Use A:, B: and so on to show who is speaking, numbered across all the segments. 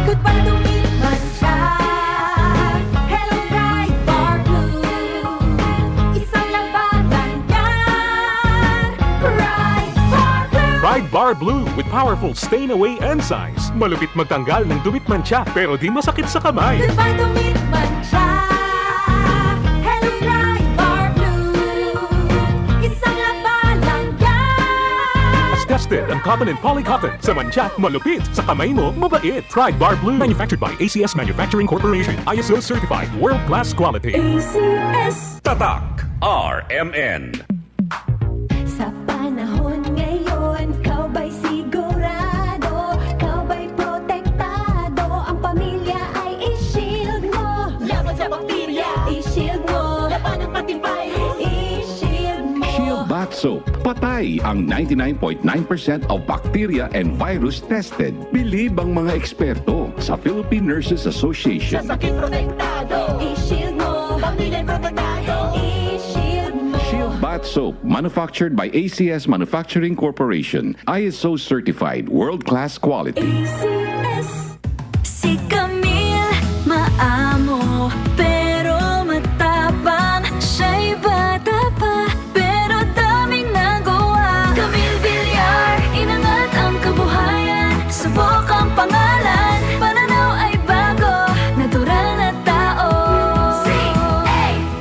A: Goodbye tumitman siya. Hello Pride Bar Blue. Isang labanan yan. Pride Bar Blue.
B: Pride Bar Blue with powerful stain-away enzymes. Malupit magtanggal ng dumitmantsa pero di masakit sa kamay.
A: Goodbye tumitman siya. Hello Pride Bar Blue. Isang labanan yan.
B: As tested ang cotton and polycotton. Sa mantsa, malupit. Sa kamay mo, mabait. Pride Bar Blue. Manufactured by ACS Manufacturing Corporation. ISO certified. World-class quality.
A: ACS.
C: Tatak RMN.
A: Sa panahon ngayon, kau ba'y sigurado? Kau ba'y protektado? Ang pamilya ay i-shield mo. Laban sa bakterya, i-shield mo. Laban ng pati virus, i-shield mo.
D: Shield Bath Soap. Patay ang 99.9% of bacteria and virus tested. Believe ang mga eksperto sa Philippine Nurses Association.
A: Sa sakit protektado, i-shield mo. Pamilya protektado, i-shield mo.
D: Shield Bath Soap, manufactured by ACS Manufacturing Corporation. ISO certified, world-class quality.
A: ACS. Si Camille, maamo, pero matapang. Siya'y bata pa, pero daming nagawa. Camille Villar, inangat ang kabuhayan. Subok ang pangalan, pananaw ay bago. Natural na tao. C-A-M-I-L-L-E.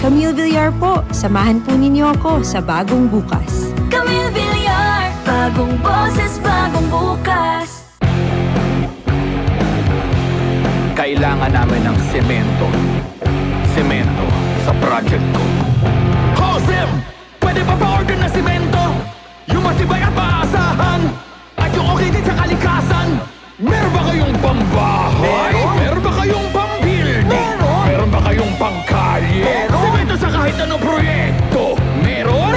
E: Camille Villar po, samahan po ninyo ako sa bagong bukas.
A: Camille Villar, bagong boses, bagong bukas.
F: Kailangan namin ng semento. Semento sa project ko. Josem! Pwede pa pa-order na semento? Yung matibay at maasahan? At yung okay din sa kalikasan? Meron ba kayong pambahay? Meron ba kayong pambuilding? Meron ba kayong pangkalye? Semento sa kahit anong proyekto? Meron?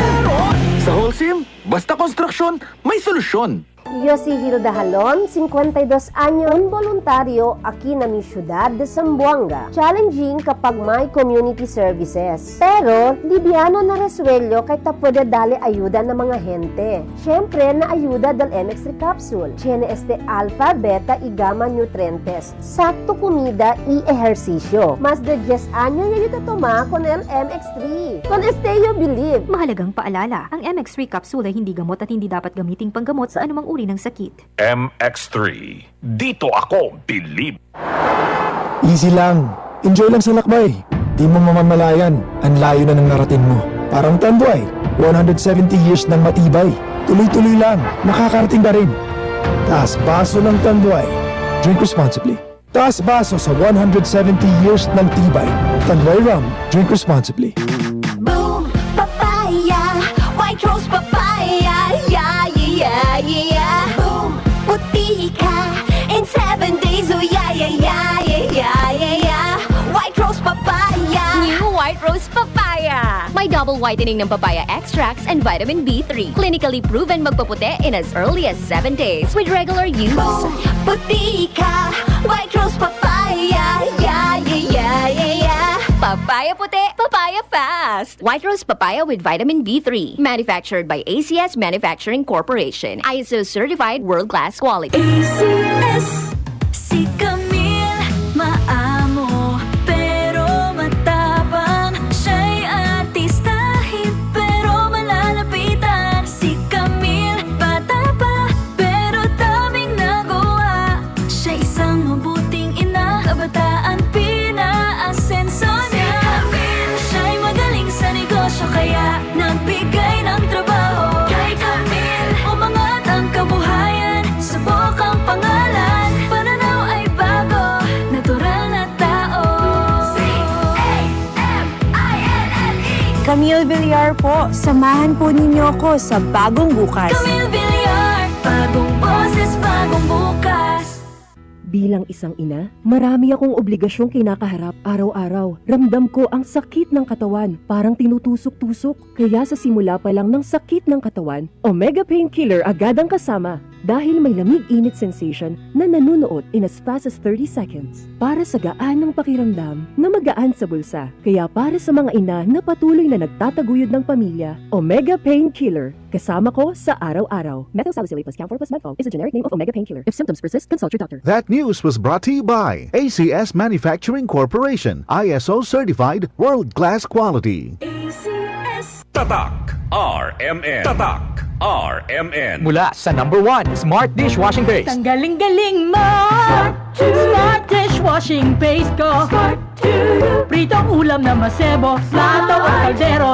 F: Sa Holcim, basta konstruksyon, may solusyon.
G: Yo si Hilda Halon, 52 años, un voluntario aquí na mi ciudad de Zamboanga. Challenging kapag may community services. Pero, libyano na reswelyo kahit ta pwede dali ayuda ng mga gente. Siyempre, na ayuda del MX3 capsule. Tiene este alpha, beta y gamma nutrientes. Sakto comida y ejercicio. Mas de 10 años na yuta toma con el MX3. Con este yo believe.
H: Mahalagang paalala, ang MX3 capsule ay hindi gamot at hindi dapat gamiting panggamot sa anumang uri ng sakit.
C: MX3. Dito ako believe.
I: Easy lang. Enjoy lang sa lakbay. Di mo mamamalayan. Ang layo na ng narating mo. Parang Tanduay. 170 years ng matibay. Tuloy-tuloy lang. Makakarating ka rin. Taas baso ng Tanduay. Drink responsibly. Taas baso sa 170 years ng tibay. Tanduay Rum. Drink responsibly.
A: Boom, papaya, white rose papaya, yeah, yeah, yeah. Boom, puti ka in 7 days, oh yeah, yeah, yeah, yeah, yeah, yeah. White rose papaya.
J: New White Rose Papaya. May double whitening ng papaya extracts and vitamin B3. Clinically proven magpaputi in as early as 7 days with regular use.
A: Boom, puti ka, white rose papaya, yeah, yeah, yeah, yeah, yeah.
J: Papaya puti, papaya fast. White Rose Papaya with vitamin B3. Manufactured by ACS Manufacturing Corporation. ISO certified world-class quality.
A: ACS. Si Camille, maamo, pero matapang. Siya'y artistahin, pero malalapitan. Si Camille, bata pa, pero daming nagawa. Siya isang mabuting ina, kabataan pinaasenso niya. Si Camille, siya'y magaling sa negosyo, kaya nagbigay ng trabaho. Kay Camille, umangat ang kabuhayan, subok ang pangalan, pananaw ay bago, natural na tao. C-A-M-I-L-L-E.
E: Camille Villar po, samahan po ninyo ako sa bagong bukas.
A: Camille Villar, bagong boses, bagong bukas.
K: Bilang isang ina, marami akong obligasyong kinakaharap araw-araw. Ramdam ko ang sakit ng katawan, parang tinutusok-tusok. Kaya sa simula pa lang ng sakit ng katawan, Omega Painkiller agad ang kasama. dahil may lamig-init sensation na nanunuot in as fast as 30 seconds. Para sa gaan ng pakiramdam na magaan sa bulsa. Kaya para sa mga ina na patuloy na nagtataguyod ng pamilya, Omega Painkiller. Kasama ko sa araw-araw. Methylsalicylate plus Camphor plus Menthol is a generic name of Omega Painkiller. If symptoms persist, consult your doctor.
L: That news was brought to you by ACS Manufacturing Corporation, ISO certified, world-class quality.
C: Tatak RMN. Tatak RMN.
F: Mula sa number 1 Smart Dishwashing Paste.
A: Ang galing-galing mo! Smart dishwashing paste ko! Pritong ulam na masebo, plato o kaldero.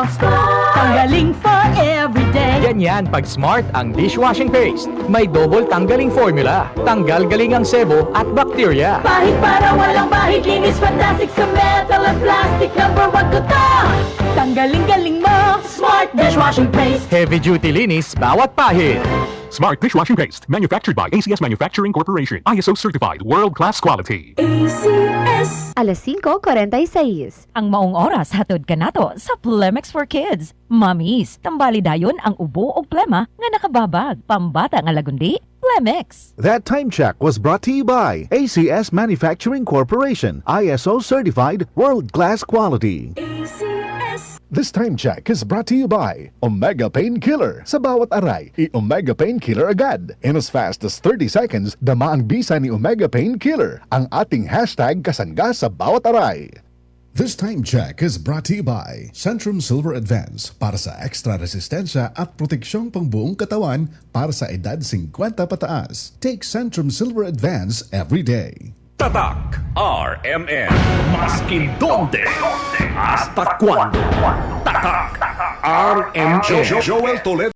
A: Tanggaling for everyday.
F: Ganyan pag Smart ang dishwashing paste. May double tanggaling formula. Tanggal galing ang sebo at bakterya.
A: Bahid para walang bahid, linis fantastic sa metal at plastic. Number 1 ko to! Tanggaling-galing mo! Smart dishwashing paste.
F: Heavy duty linis bawat pahid.
B: Smart Dishwashing Paste, manufactured by ACS Manufacturing Corporation. ISO certified, world-class quality.
H: Alas 5:46.
M: Ang maong oras hatod kanato sa Plemex for Kids. Mamis, tambali dayon ang ubo o plema nga nakababag. Pambata nga lagundi, Plemex.
L: That time check was brought to you by ACS Manufacturing Corporation, ISO certified, world-class quality.
I: This time check is brought to you by Omega Painkiller. Sa bawat aray, i-Omega Painkiller agad. In as fast as 30 seconds, dama ang bisa ni Omega Painkiller, ang ating hashtag kasangga sa bawat aray.
N: This time check is brought to you by Centrum Silver Advance para sa extra resistensya at proteksyong pangbuong katawan para sa edad 50 pataas. Take Centrum Silver Advance every day.
C: Tatak RMN. Maskin donde hasta cuando. Tatak RMN. Joel Toledo.